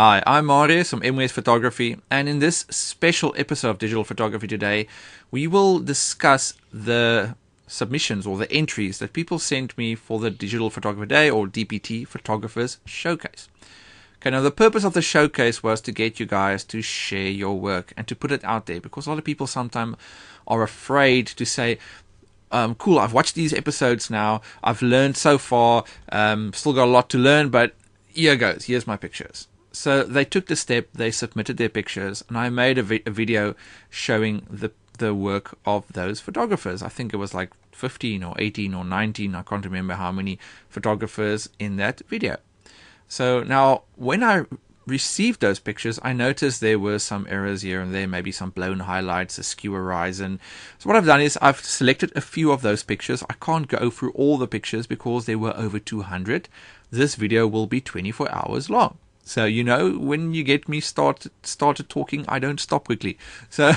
Hi, I'm Marius from MWS Photography, and in this special episode of Digital Photography Today, we will discuss the submissions or the entries that people sent me for the Digital Photography Day or DPT Photographers Showcase. Okay, now the purpose of the showcase was to get you guys to share your work and to put it out there, because a lot of people sometimes are afraid to say, cool, I've watched these episodes now, I've learned so far, still got a lot to learn, but here goes, here's my pictures. So they took the step, they submitted their pictures, and I made a video showing the work of those photographers. I think it was like 15 or 18 or 19, I can't remember how many photographers in that video. So now when I received those pictures, I noticed there were some errors here and there, maybe some blown highlights, a skew horizon. So what I've done is I've selected a few of those pictures. I can't go through all the pictures because there were over 200. This video will be 24 hours long. So, you know, when you get me started talking, I don't stop quickly. So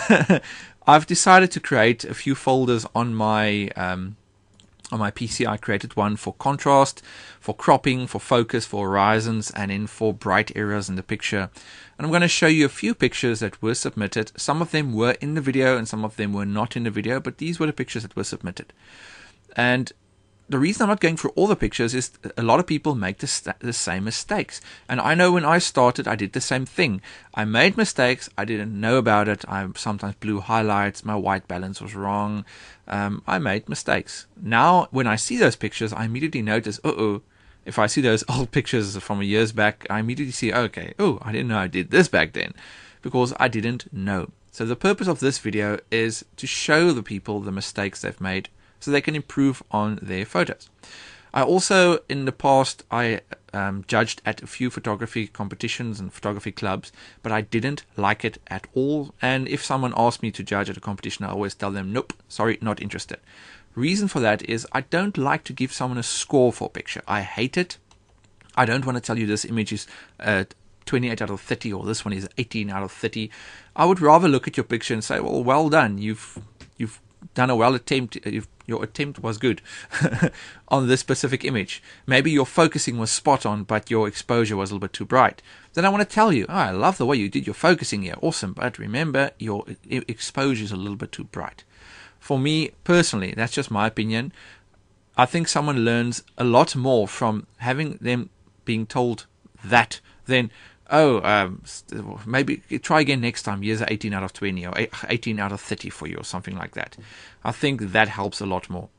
I've decided to create a few folders on my PC. I created one for contrast, for cropping, for focus, for horizons, and then for bright areas in the picture. And I'm going to show you a few pictures that were submitted. Some of them were in the video and some of them were not in the video, but these were the pictures that were submitted. And the reason I'm not going through all the pictures is a lot of people make the same mistakes. And I know when I started, I did the same thing. I made mistakes. I didn't know about it. I sometimes blew highlights. My white balance was wrong. I made mistakes. Now, when I see those pictures, I immediately notice, if I see those old pictures from years back, I immediately see, okay, I didn't know I did this back then, because I didn't know. So the purpose of this video is to show the people the mistakes they've made, so they can improve on their photos. I also, in the past, I judged at a few photography competitions and photography clubs, but I didn't like it at all. And if someone asked me to judge at a competition, I always tell them, nope, sorry, not interested. Reason for that is I don't like to give someone a score for a picture. I hate it. I don't want to tell you this image is 28 out of 30 or this one is 18 out of 30. I would rather look at your picture and say, well done. You've done a well attempt. Your attempt was good on this specific image. Maybe your focusing was spot on, but your exposure was a little bit too bright. Then I want to tell you, I love the way you did your focusing here. Awesome. But remember, your exposure is a little bit too bright. For me personally, that's just my opinion. I think someone learns a lot more from having them being told that than, maybe try again next time. Here's 18 out of 20 or 18 out of 30 for you or something like that. I think that helps a lot more.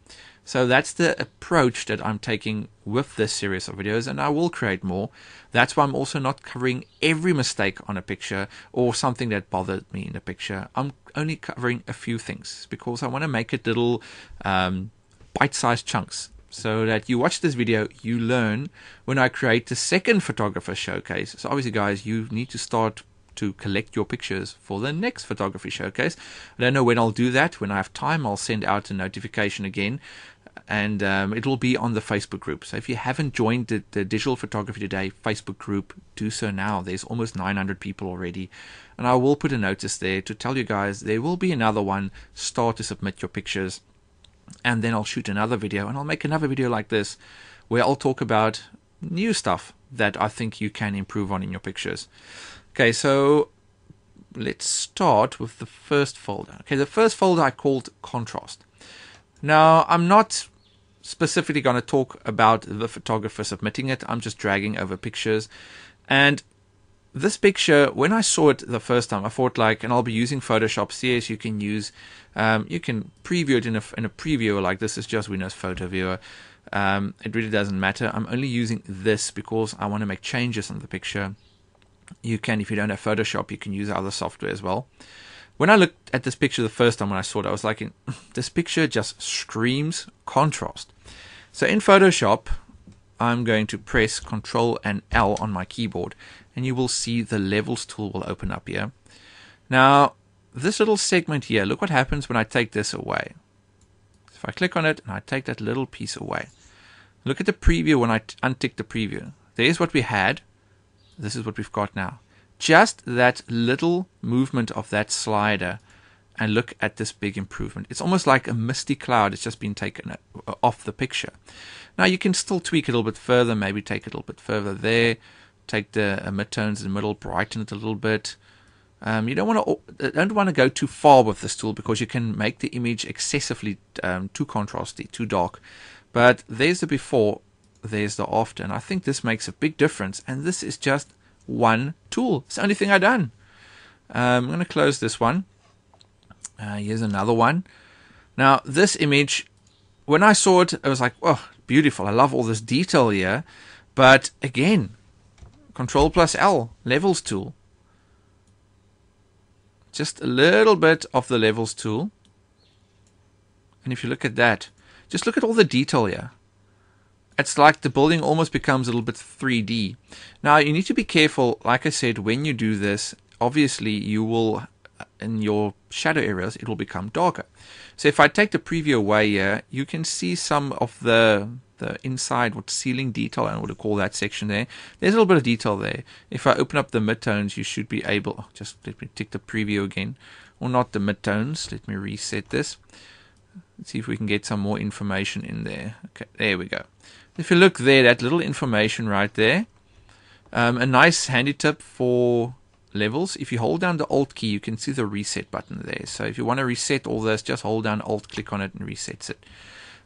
So that's the approach that I'm taking with this series of videos, and I will create more. That's why I'm also not covering every mistake on a picture or something that bothered me in a picture. I'm only covering a few things because I want to make it little bite-sized chunks, so that you watch this video, you learn when I create the second photographer showcase. So obviously, guys, you need to start to collect your pictures for the next photography showcase. I don't know when I'll do that. When I have time, I'll send out a notification again, and it will be on the Facebook group. So if you haven't joined the Digital Photography Today Facebook group, do so now. There's almost 900 people already. And I will put a notice there to tell you guys there will be another one. Start to submit your pictures. And then I'll shoot another video, and I'll make another video like this where I'll talk about new stuff that I think you can improve on in your pictures. Okay, so let's start with the first folder. Okay, the first folder I called contrast. Now, I'm not specifically going to talk about the photographer submitting it. I'm just dragging over pictures. And this picture, when I saw it the first time, I thought and I'll be using Photoshop. CS you can use, you can preview it in a previewer like this. Is just Windows Photo Viewer. It really doesn't matter. I'm only using this because I want to make changes on the picture. You can, if you don't have Photoshop, you can use other software as well. When I looked at this picture the first time when I saw it, I was like, this picture just screams contrast. So in Photoshop, I'm going to press Ctrl and L on my keyboard, and you will see the levels tool will open up here. Now, this little segment here, look what happens when I take this away. If I click on it and I take that little piece away, look at the preview when I untick the preview. There's what we had. This is what we've got now. Just that little movement of that slider, and look at this big improvement. It's almost like a misty cloud. It's just been taken off the picture. Now you can still tweak it a little bit further, maybe take it a little bit further there, take the midtones in the middle, brighten it a little bit. You don't want to go too far with this tool because you can make the image excessively too contrasty, too dark. But there's the before, there's the after, and I think this makes a big difference. And this is just one tool. It's the only thing I've done. I'm going to close this one. Here's another one. Now this image, when I saw it, I was like, oh, beautiful. I love all this detail here. But again, Control+L, levels tool. Just a little bit of the levels tool. And if you look at that, just look at all the detail here. It's like the building almost becomes a little bit 3D. Now you need to be careful, like I said, when you do this, obviously you will, in your shadow areas, it will become darker. So if I take the preview away here, you can see some of the inside, what ceiling detail, I want to call that section there. There's a little bit of detail there. If I open up the midtones, you should be able, just let me tick the preview again, or not the midtones, let me reset this. Let's see if we can get some more information in there. Okay, there we go. If you look there, that little information right there, a nice handy tip for levels, if you hold down the Alt key, you can see the reset button there. So if you want to reset all this, just hold down Alt, click on it, and resets it.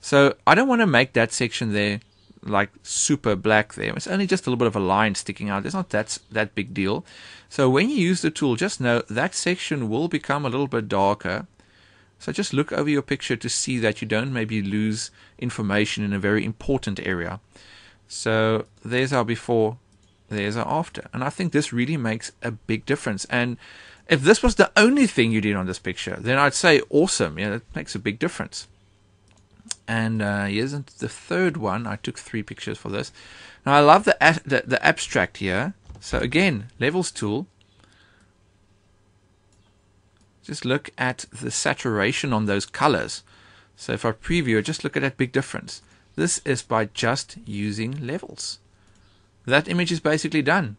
So I don't want to make that section there like super black there. It's only just a little bit of a line sticking out. It's not that big deal. So when you use the tool, just know that section will become a little bit darker. So just look over your picture to see that you don't maybe lose information in a very important area. So there's our before, there's our after. And I think this really makes a big difference. And if this was the only thing you did on this picture, then I'd say awesome. Yeah, it makes a big difference. And here's the third one. I took 3 pictures for this. Now I love the abstract here. So again, levels tool. Just look at the saturation on those colors. So if I preview it, just look at that big difference. This is by just using levels. That image is basically done.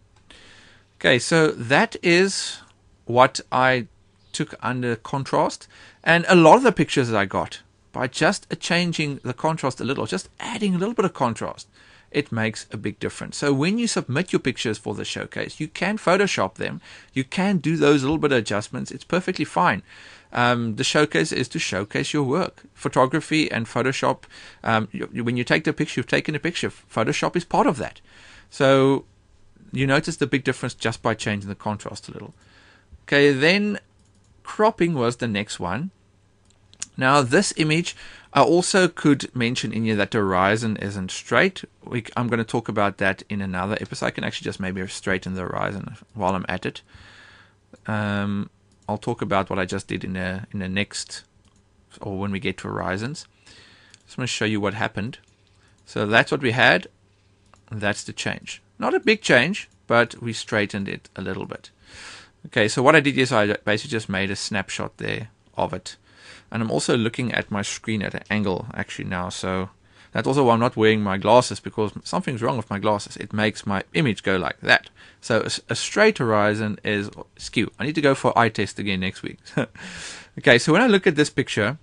Okay, so that is what I took under contrast. And a lot of the pictures that I got, by just changing the contrast a little, just adding a little bit of contrast, it makes a big difference. So when you submit your pictures for the showcase, you can Photoshop them. You can do those little bit of adjustments. It's perfectly fine. The showcase is to showcase your work. Photography and Photoshop, when you take the picture, you've taken a picture. Photoshop is part of that. So you notice the big difference just by changing the contrast a little. Okay, then cropping was the next one. Now this image, I also could mention in here that the horizon isn't straight. I'm going to talk about that in another episode. I can actually just maybe straighten the horizon while I'm at it. I'll talk about what I just did in the next, or when we get to horizons. Just want to show you what happened. So that's what we had. That's the change. Not a big change, but we straightened it a little bit. Okay, so what I did is I basically just made a snapshot there of it. And I'm also looking at my screen at an angle actually now. So that's also why I'm not wearing my glasses, because something's wrong with my glasses. It makes my image go like that. So a straight horizon is skew. I need to go for eye test again next week. Okay, so when I look at this picture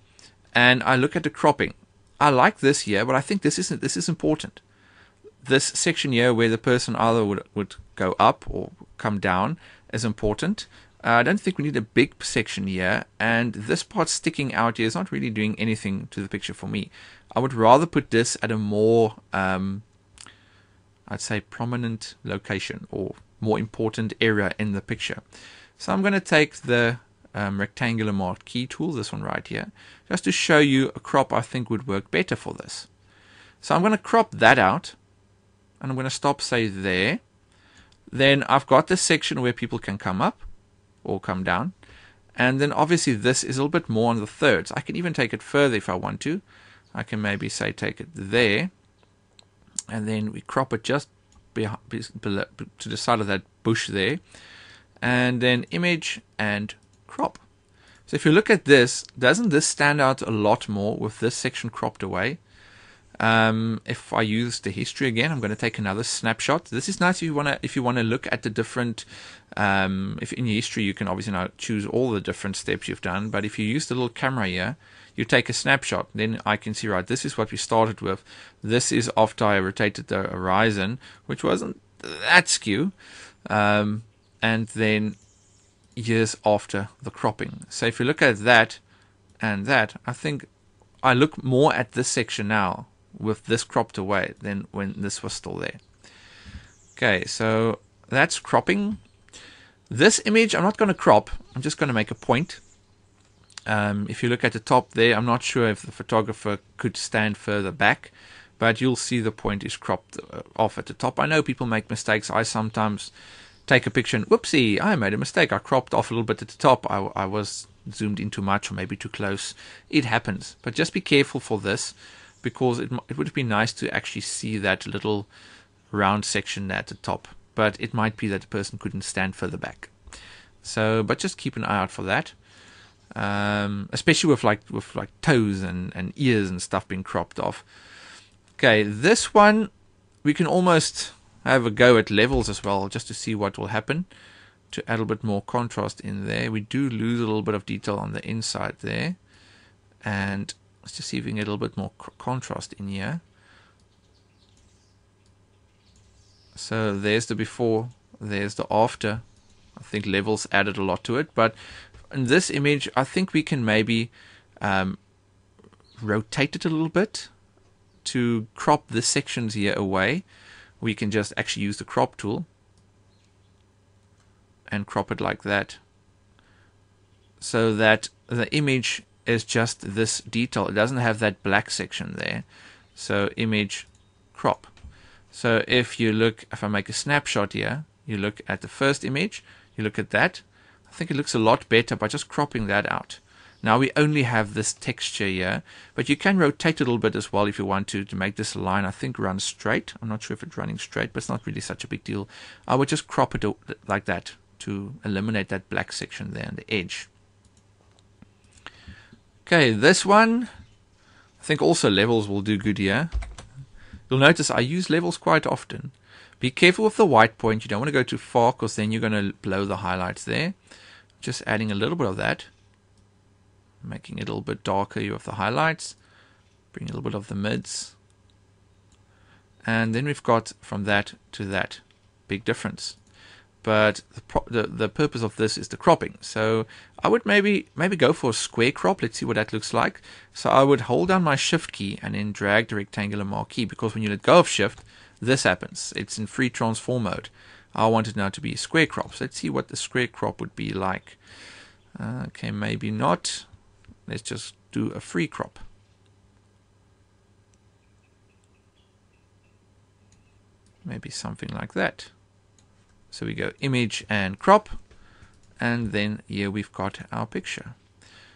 and I look at the cropping, I like this here, but I think this is important. This section here where the person either would go up or come down is important. I don't think we need a big section here, and this part sticking out here is not really doing anything to the picture for me. I would rather put this at a more, I'd say, prominent location or more important area in the picture. So I'm going to take the rectangular marquee tool, this one right here, just to show you a crop I think would work better for this. So I'm going to crop that out, and I'm going to stop, say, there. Then I've got this section where people can come up or come down, and then obviously this is a little bit more on the thirds. I can even take it further if I want to. I can maybe say take it there, and then we crop it just below, to the side of that bush there, and then image and crop. So if you look at this, doesn't this stand out a lot more with this section cropped away? If I use the history again, I'm going to take another snapshot. This is nice if you want to look at the different, if in your history you can obviously now choose all the different steps you've done, but if you use the little camera here, you take a snapshot, then I can see, right, this is what we started with. This is after I rotated the horizon, which wasn't that skew. And then years after the cropping. So if you look at that and that, I think I look more at this section now with this cropped away than when this was still there. Okay, so that's cropping. This image I'm not going to crop, I'm just going to make a point. If you look at the top there, I'm not sure if the photographer could stand further back, but you'll see the point is cropped off at the top. I know people make mistakes. I sometimes take a picture and whoopsie, I made a mistake. I cropped off a little bit at the top. I was zoomed in too much or maybe too close. It happens. But just be careful for this, because it would be nice to actually see that little round section at the top. But it might be that the person couldn't stand further back. So, but just keep an eye out for that. Especially with like toes and ears and stuff being cropped off. Okay, this one we can almost have a go at levels as well, just to see what will happen, to add a little bit more contrast in there. We do lose a little bit of detail on the inside there, and let's just see if we can get a little bit more contrast in here. So there's the before, there's the after. I think levels added a lot to it, but in this image I think we can maybe rotate it a little bit to crop the sections here away. We can just actually use the crop tool and crop it like that, so that the image is just this detail. It doesn't have that black section there. So image crop. So if you look, if I make a snapshot here, you look at the first image, you look at that, I think it looks a lot better by just cropping that out. Now we only have this texture here, but you can rotate it a little bit as well if you want to make this line, I think, run straight. I'm not sure if it's running straight, but it's not really such a big deal. I would just crop it like that to eliminate that black section there on the edge. Okay, this one, I think also levels will do good here. You'll notice I use levels quite often. Be careful with the white point. You don't want to go too far, because then you're going to blow the highlights there. Just adding a little bit of that. Making it a little bit darker here with the highlights. Bring a little bit of the mids. And then we've got from that to that. Big difference. But the purpose of this is the cropping. So I would maybe go for a square crop. Let's see what that looks like. So I would hold down my shift key and then drag the rectangular marquee, because when you let go of shift, this happens. It's in free transform mode. I want it now to be a square crop. So let's see what the square crop would be like. Okay, maybe not. Let's just do a free crop. Maybe something like that. So we go image and crop, and then here we've got our picture.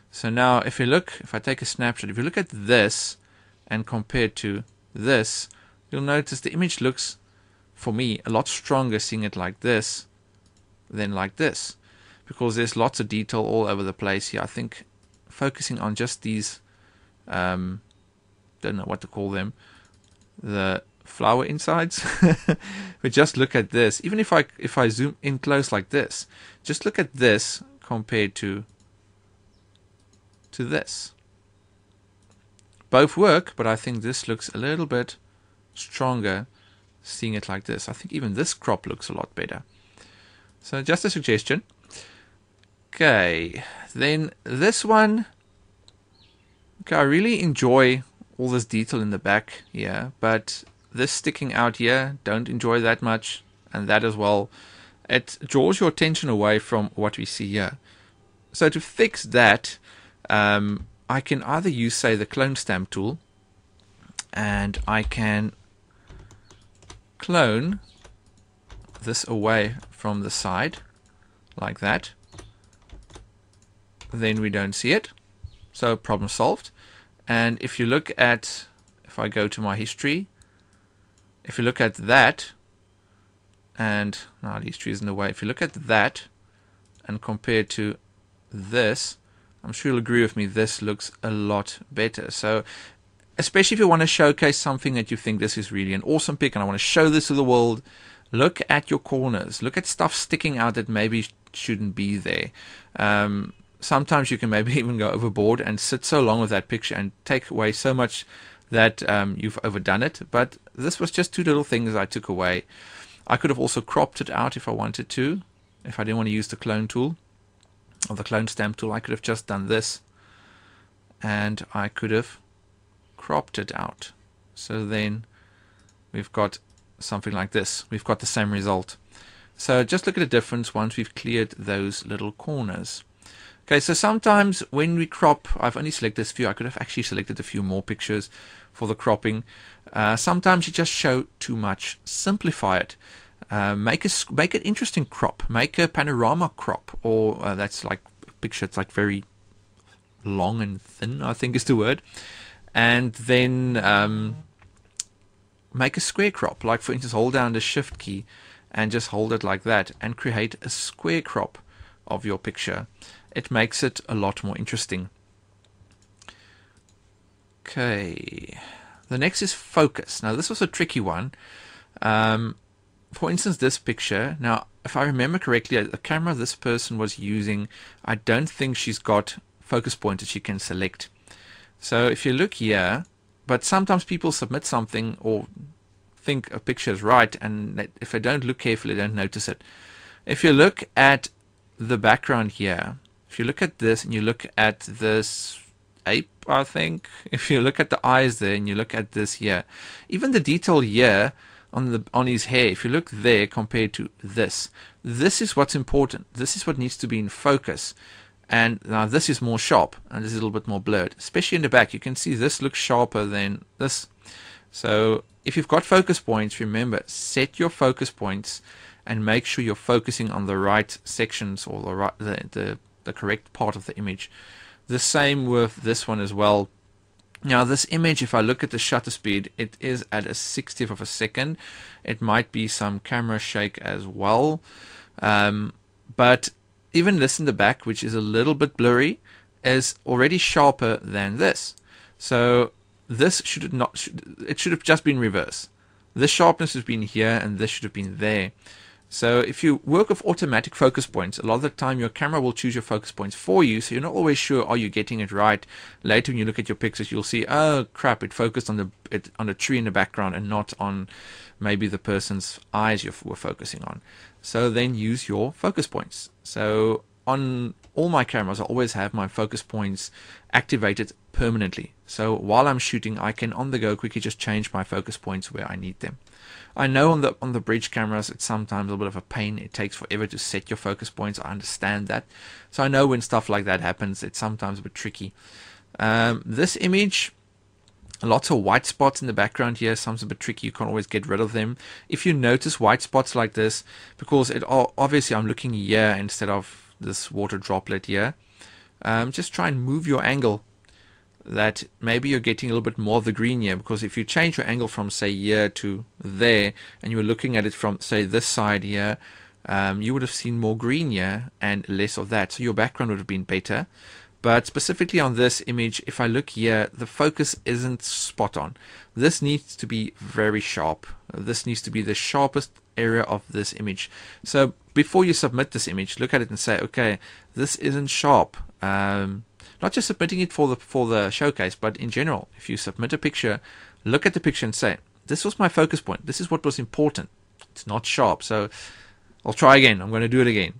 So now if you look, if I take a snapshot, if you look at this and compare it to this, you'll notice the image looks, for me, a lot stronger seeing it like this than like this, because there's lots of detail all over the place here. I think focusing on just these, don't know what to call them, the flower insides, but just look at this. Even if I zoom in close like this, just look at this compared to this. Both work, but I think this looks a little bit stronger seeing it like this. I think even this crop looks a lot better. So just a suggestion. Okay, then this one. Okay, I really enjoy all this detail in the back here, but this sticking out here, don't enjoy that much, and that as well. It draws your attention away from what we see here. So to fix that, I can either use, say, the clone stamp tool, and I can clone this away from the side, like that. Then we don't see it. So problem solved. And if you look at, if I go to my history, if you look at that, and now the history is in the way. If you look at that and compare to this, I'm sure you'll agree with me, this looks a lot better. So especially if you want to showcase something that you think this is really an awesome pic and I want to show this to the world, look at your corners. Look at stuff sticking out that maybe shouldn't be there. Sometimes you can maybe even go overboard and sit so long with that picture and take away so much that you've overdone it. But this was just two little things I took away. I could have also cropped it out if I wanted to. If I didn't want to use the clone tool or the clone stamp tool, I could have just done this and I could have cropped it out. So then we've got something like this. We've got the same result. So just look at the difference once we've cleared those little corners. Okay, so sometimes when we crop, I've only selected this few. I could have actually selected a few more pictures for the cropping. Sometimes you just show too much. Simplify it. Make an interesting crop. Make a panorama crop, or that's like a picture. It's like very long and thin, I think is the word. And then make a square crop. Like for instance, hold down the Shift key and just hold it like that, and create a square crop of your picture. It makes it a lot more interesting. Okay, the next is focus. Now this was a tricky one. For instance, this picture, now if I remember correctly, the camera this person was using, I don't think she's got focus points that she can select. So if you look here, but sometimes people submit something or think a picture is right, and if they don't look carefully, they don't notice it. If you look at the background here, if you look at this and you look at this ape, I think, if you look at the eyes there and you look at this here, even the detail here on his hair, if you look there compared to this is what's important. This is what needs to be in focus. And now this is more sharp and this is a little bit more blurred, especially in the back. You can see this looks sharper than this. So if you've got focus points, remember, set your focus points and make sure you're focusing on the right sections or the correct part of the image. The same with this one as well. Now this image, if I look at the shutter speed, it is at a 60th of a second. It might be some camera shake as well. But even this in the back, which is a little bit blurry, is already sharper than this. So this should have just been reverse. This sharpness has been here and this should have been there. So if you work with automatic focus points, a lot of the time your camera will choose your focus points for you, so you're not always sure, are you getting it right? Later when you look at your pictures, you'll see, oh crap, it focused on the tree in the background and not on maybe the person's eyes you were focusing on. So then use your focus points. So on all my cameras, I always have my focus points activated permanently. So while I'm shooting, I can on the go quickly just change my focus points where I need them. I know on the bridge cameras it's sometimes a little bit of a pain. It takes forever to set your focus points. I understand that. So I know when stuff like that happens, it's sometimes a bit tricky. This image, lots of white spots in the background here. Sounds a bit tricky. You can't always get rid of them. If you notice white spots like this, because obviously I'm looking here instead of this water droplet here, just try and move your angle, that maybe you're getting a little bit more of the green here, because if you change your angle from say here to there and you were looking at it from say this side here, you would have seen more green here and less of that, so your background would have been better. But specifically on this image, if I look here, the focus isn't spot on. This needs to be very sharp. This needs to be the sharpest area of this image. So before you submit this image, look at it and say, okay, this isn't sharp. Not just submitting it for the showcase, but in general, if you submit a picture, look at the picture and say, this was my focus point. This is what was important. It's not sharp. So I'll try again. I'm going to do it again.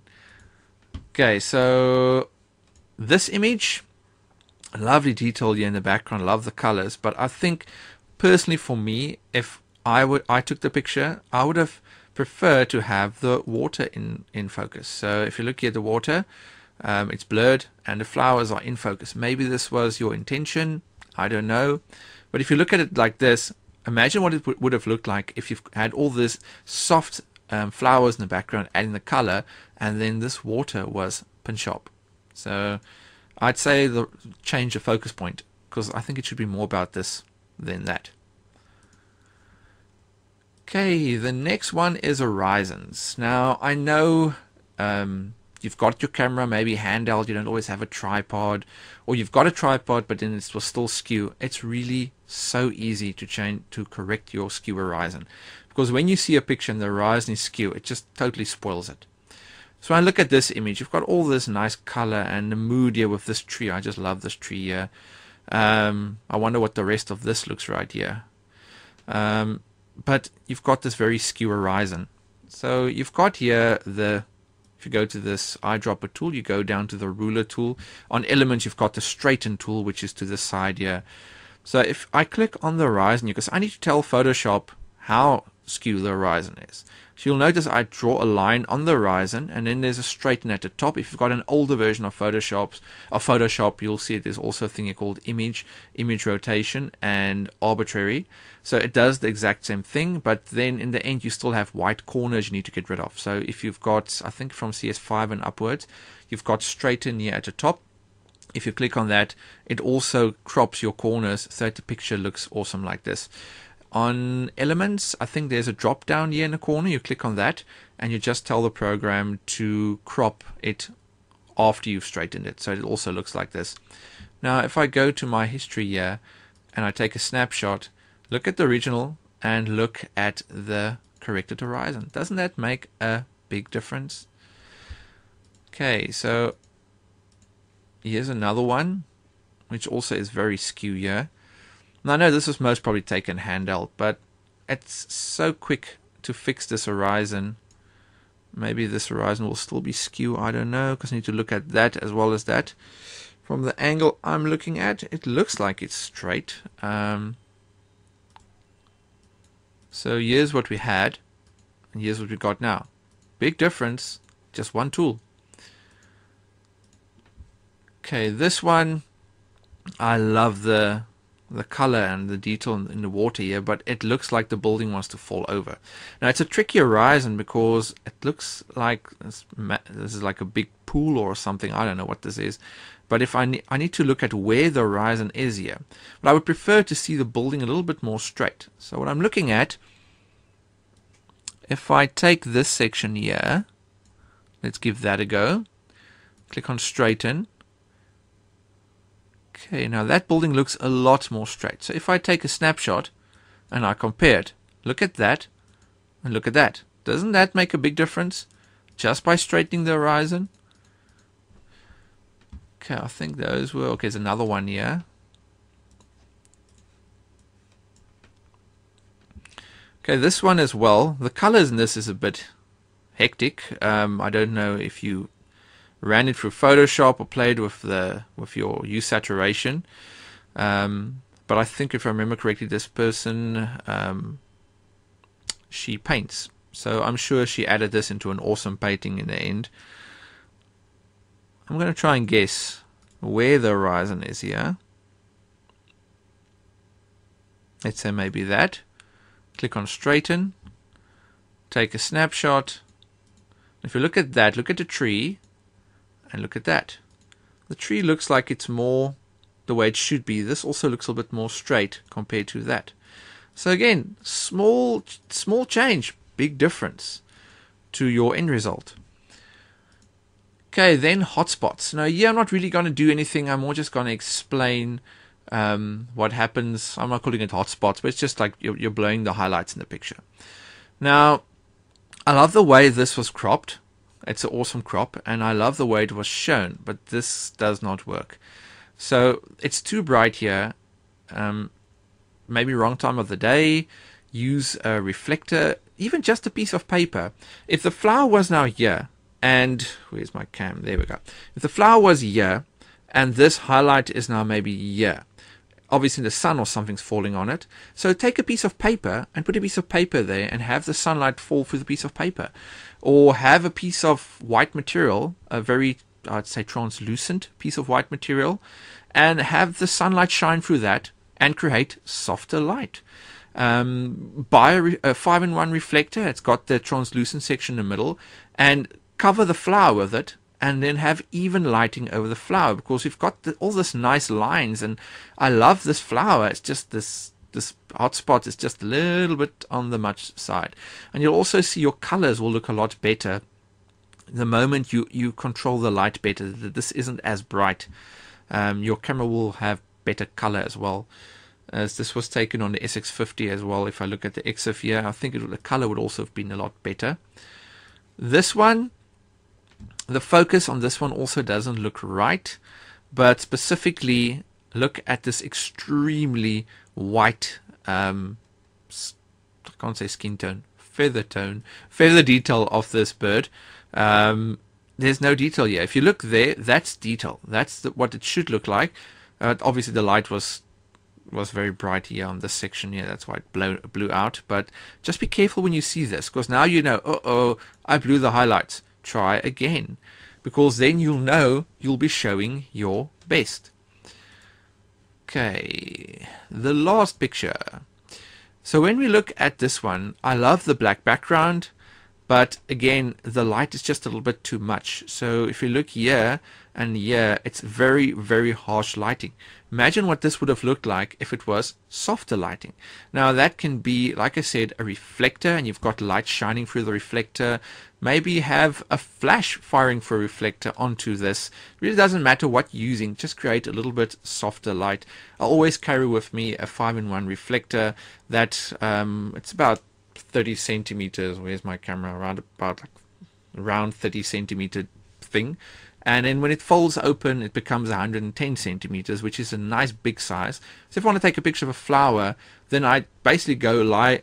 Okay, so this image, a lovely detail here in the background. Love the colors, but I think personally for me, if I took the picture, I would have preferred to have the water in focus. So if you look here at the water, it's blurred and the flowers are in focus. Maybe this was your intention, I don't know. But if you look at it like this, imagine what it would have looked like if you've had all this soft flowers in the background adding the color, and then this water was pin sharp. So I'd say change the focus point, because I think it should be more about this than that. Okay, the next one is horizons. Now I know you've got your camera maybe handheld, you don't always have a tripod, or you've got a tripod but then it will still skew. It's really so easy to correct your skew horizon, because when you see a picture and the horizon is skew, it just totally spoils it. So when I look at this image, you've got all this nice color and the mood here with this tree. I just love this tree here. I wonder what the rest of this looks right here. But you've got this very skew horizon. So you've got here if you go to this eyedropper tool, you go down to the ruler tool. On elements, you've got the straighten tool, which is to the side here. So if I click on the horizon, because I need to tell Photoshop how skew the horizon is. So you'll notice I draw a line on the horizon, and then there's a straighten at the top. If you've got an older version of Photoshop, you'll see there's also a thing called image rotation, and arbitrary. So it does the exact same thing, but then in the end you still have white corners you need to get rid of. So if you've got, I think from CS5 and upwards, you've got straighten here at the top. If you click on that, it also crops your corners so that the picture looks awesome like this. On elements, I think there's a drop down here in the corner. You click on that and you just tell the program to crop it after you've straightened it, so it also looks like this. Now if I go to my history here and I take a snapshot, look at the original and look at the corrected horizon. Doesn't that make a big difference? Okay, so here's another one which also is very skew here. Now I know this was most probably taken handheld, but it's so quick to fix this horizon. Maybe this horizon will still be skew, I don't know, because I need to look at that as well as that. From the angle I'm looking at, it looks like it's straight. So here's what we had, and here's what we got now. Big difference, just one tool. Okay, this one, I love the color and the detail in the water here, but it looks like the building wants to fall over. Now it's a tricky horizon because it looks like this is like a big pool or something. I don't know what this is, but if I need to look at where the horizon is here. But I would prefer to see the building a little bit more straight. So what I'm looking at, if I take this section here, let's give that a go. Click on straighten. Okay, now that building looks a lot more straight. So if I take a snapshot and I compare it, look at that and look at that. Doesn't that make a big difference just by straightening the horizon? Okay, I think those were... Okay, there's another one here. Okay, this one as well. The colors in this is a bit hectic. I don't know if you ran it through Photoshop or played with your hue saturation, but I think if I remember correctly, this person she paints, so I'm sure she added this into an awesome painting in the end. I'm going to try and guess where the horizon is here. Let's say maybe that. Click on straighten, take a snapshot. If you look at that, look at the tree. And look at that. The tree looks like it's more the way it should be. This also looks a bit more straight compared to that. So again, small change, big difference to your end result. Okay, then hotspots. Now here I'm not really going to do anything. I'm more just going to explain what happens. I'm not calling it hotspots, but it's just like you're blowing the highlights in the picture. Now, I love the way this was cropped. It's an awesome crop, and I love the way it was shown, but this does not work. So it's too bright here. Maybe wrong time of the day. Use a reflector, even just a piece of paper. If the flower was now here, and where's my cam? There we go. If the flower was here, and this highlight is now maybe here, obviously the sun or something's falling on it. So take a piece of paper and put a piece of paper there and have the sunlight fall through the piece of paper. Or have a piece of white material, a very, I'd say, translucent piece of white material, and have the sunlight shine through that and create softer light. Buy a 5-in-1 reflector. It's got the translucent section in the middle, and cover the flower with it, and then have even lighting over the flower, because we've got all this nice lines, and I love this flower. It's just this hotspot is just a little bit on the much side. And you'll also see your colors will look a lot better the moment you control the light better. This isn't as bright. Your camera will have better color as well. As this was taken on the SX50 as well. If I look at the EXIF here, I think the color would also have been a lot better. This one, the focus on this one also doesn't look right, but specifically look at this extremely white, I can't say skin tone, feather detail of this bird. There's no detail here. If you look there, that's detail. That's what it should look like. Obviously, the light was very bright here on this section here. That's why it blew out. But just be careful when you see this, because now you know, uh-oh, I blew the highlights. Try again, because then you'll know you'll be showing your best. Okay, the last picture. So when we look at this one, I love the black background, but again, the light is just a little bit too much. So if you look here and here, it's very, very harsh lighting. Imagine what this would have looked like if it was softer lighting. Now that can be, like I said, a reflector, and you've got light shining through the reflector. Maybe have a flash firing for a reflector onto this. It really doesn't matter what you're using, just create a little bit softer light. I always carry with me a 5-in-1 reflector that it's about 30 centimeters. Where's my camera? Around 30 centimeter thing. And then when it folds open, it becomes 110 centimeters, which is a nice big size. So if I want to take a picture of a flower, then I basically go lie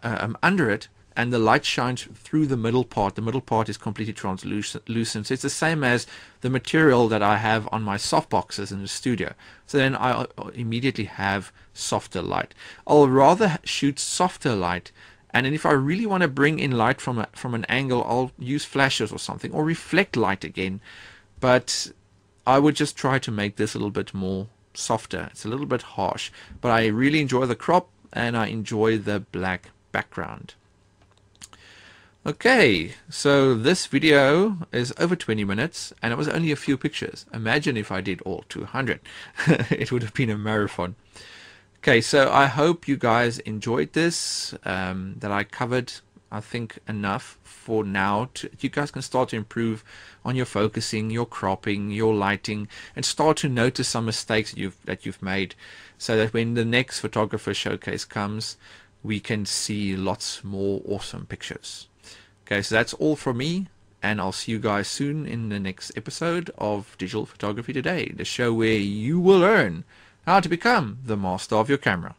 under it, and the light shines through the middle part. The middle part is completely translucent. So it's the same as the material that I have on my softboxes in the studio. So then I immediately have softer light. I'll rather shoot softer light, and then if I really want to bring in light from an angle, I'll use flashes or something, or reflect light again. But I would just try to make this a little bit more softer. It's a little bit harsh, but I really enjoy the crop, and I enjoy the black background. Okay, so this video is over 20 minutes, and it was only a few pictures. Imagine if I did all 200. It would have been a marathon. Okay, so I hope you guys enjoyed this, that I covered, I think, enough for now. You guys can start to improve on your focusing, your cropping, your lighting, and start to notice some mistakes that you've made, so that when the next photographer showcase comes, we can see lots more awesome pictures. Okay, so that's all from me, and I'll see you guys soon in the next episode of Digital Photography Today, the show where you will learn how to become the master of your camera.